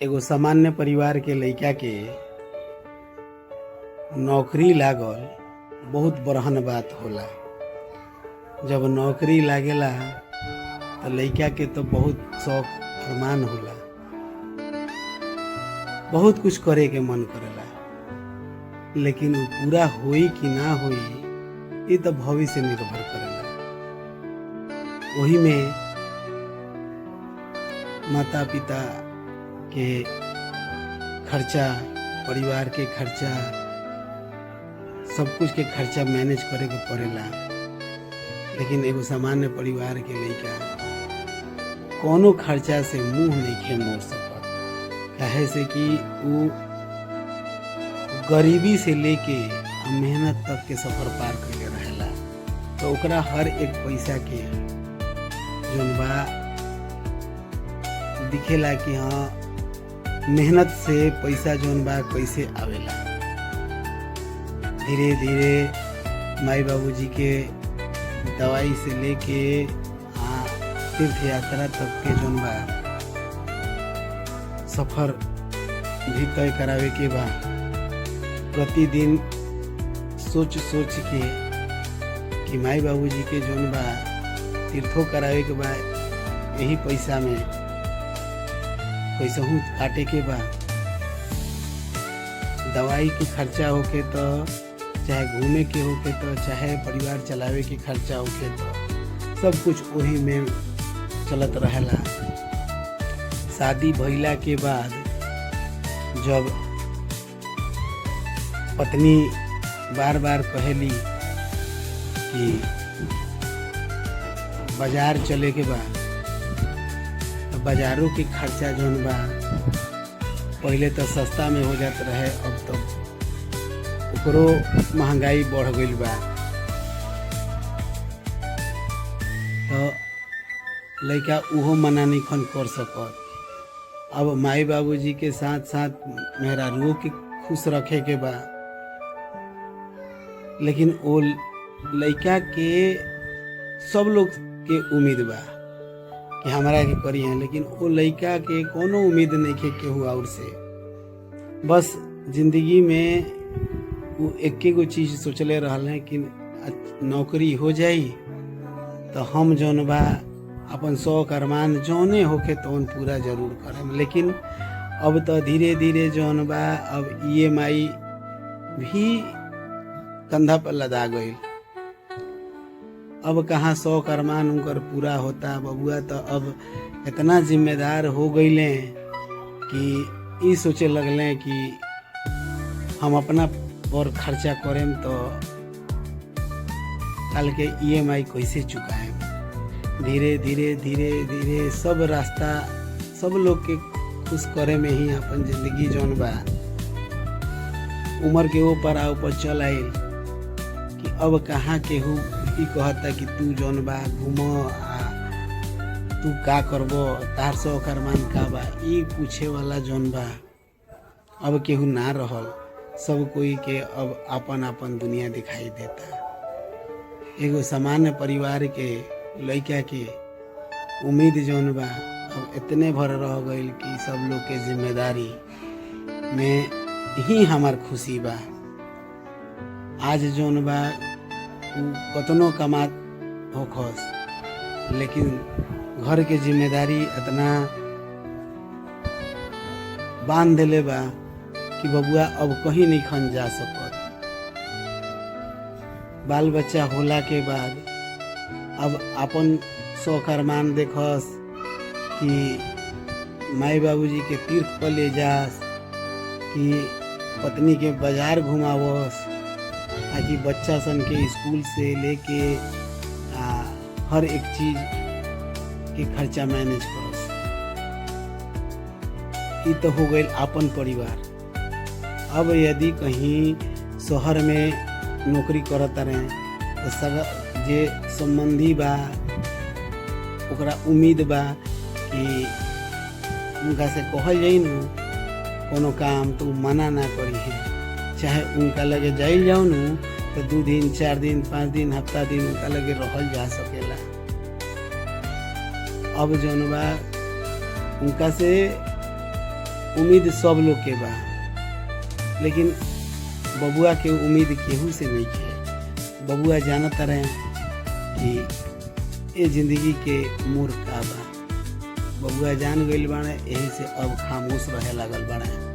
एगो सामान्य परिवार के लइका के नौकरी लागल बहुत बड़हन बात होला। जब नौकरी लागेला तो लइका के तो बहुत शौक अरमान होला, बहुत कुछ करे के मन करेला, लेकिन वो पूरा होई कि ना होई ये तो भविष्य निर्भर करेला। वही में माता पिता के खर्चा, परिवार के खर्चा, सब कुछ के खर्चा मैनेज करे के पड़ेला। लेकिन एगो सामान्य परिवार के लइका कोनो खर्चा से मुंह नहीं मोड़ सकत, काहे से कि वो गरीबी से लेके मेहनत तक के सफर पार करके रहेला। तो ओकरा हर एक पैसा के जौन बा दिखेला कि हाँ मेहनत से पैसा जौन बा कैसे आवेला। धीरे धीरे माई बाबूजी के दवाई से लेके तीर्थ यात्रा तक के जौन बा सफर भी तय करावे के बा। प्रतिदिन सोच सोच के कि माई बाबूजी के जौन बा तीर्थों करावे के बा, यही पैसा में कैसहू काटे के बा। दवाई के खर्चा होके तो चाहे घूमे के होके तो चाहे परिवार चलावे के खर्चा होके तो सब कुछ वही में चलत रहेला। शादी भइला के बाद जब पत्नी बार बार कहेली कि बाजार चले के बा, तो बाजारों के खर्चा जौन बा पहले तो सस्ता में हो जात रहे, अब तो ओकरो महंगाई बढ़ गईल बा। तो लइका उहो मना नहीं कर सकत। अब माई बाबूजी के साथ साथ मेहरारुओं के खुश रखे के बा, लेकिन वो लइका के सब लोग के उम्मीद बा कि हमारा के करी है, लेकिन वो लइका के कोनो उम्मीद नहीं के केहू और से। बस जिंदगी में वो एके गो चीज सोचले रहल है कि नौकरी हो जाई तो हम जौन बा अपन शौक अरमान जौने होके तो पूरा जरूर करम। लेकिन अब तो धीरे धीरे जौन बा अब EMI भी कंधा पर लदा गई। अब कहाँ शौक अरमान उनकर पूरा होता। बबुआ तो अब इतना जिम्मेदार हो गईले कि ई सोचे लगले कि हम अपना पर खर्चा करें तो कल के EMI कैसे चुकाएं। धीरे धीरे धीरे धीरे सब रास्ता सब लोग के खुश करे में ही अपन जिंदगी जौन बा उम्र के ऊपर आ ऊपर चल आइल कि अब कहाँ केहू ई कहता कि तू जौन बा घूमो, तू का करबो, तार शौक अरमान का बा, ई पूछे वाला जौन बा अब केहू ना रहल। सब कोई के अब अपन अपन दुनिया दिखाई देता। एगो सामान्य परिवार के लइका के उम्मीद जौन बा अब इतने भर रह गईल कि सब लोग के जिम्मेदारी में ही हमार खुशी बा। आज जौन बा कतनो कमात होखस, लेकिन घर के जिम्मेदारी इतना बांध देले बा कि बबुआ अब कहीं नहीं खन जा सकत। बाल बच्चा होला के बाद अब अपन शौक अरमान देखस कि माई बाबूजी के तीर्थ पर ले जास, कि पत्नी के बाजार घुमावस, कि बच्चा सन के स्कूल से लेके हर एक चीज के खर्चा मैनेज करस। ई तो हो गई अपन परिवार। अब यदि कहीं शहर में नौकरी करत रहे तो सब जे संबंधी बा ओकरा उम्मीद बा कि उनका से कहल जाई न कोनो काम तो मना ना करी है। चाहे उनका लगे जाइल जाओ न तो 2 दिन 4 दिन 5 दिन हफ्ता दिन उनका लगे रहल जा सकेला। अब जौन बा उनका से उम्मीद सब लोग के बा, लेकिन बबुआ के उम्मीद केहू से नहीं है। बबुआ जानत रहे कि ये जिंदगी के मोर का बा। बबुआ जान गइल बाड़े, यही से अब खामोश रहे लागल बाड़े।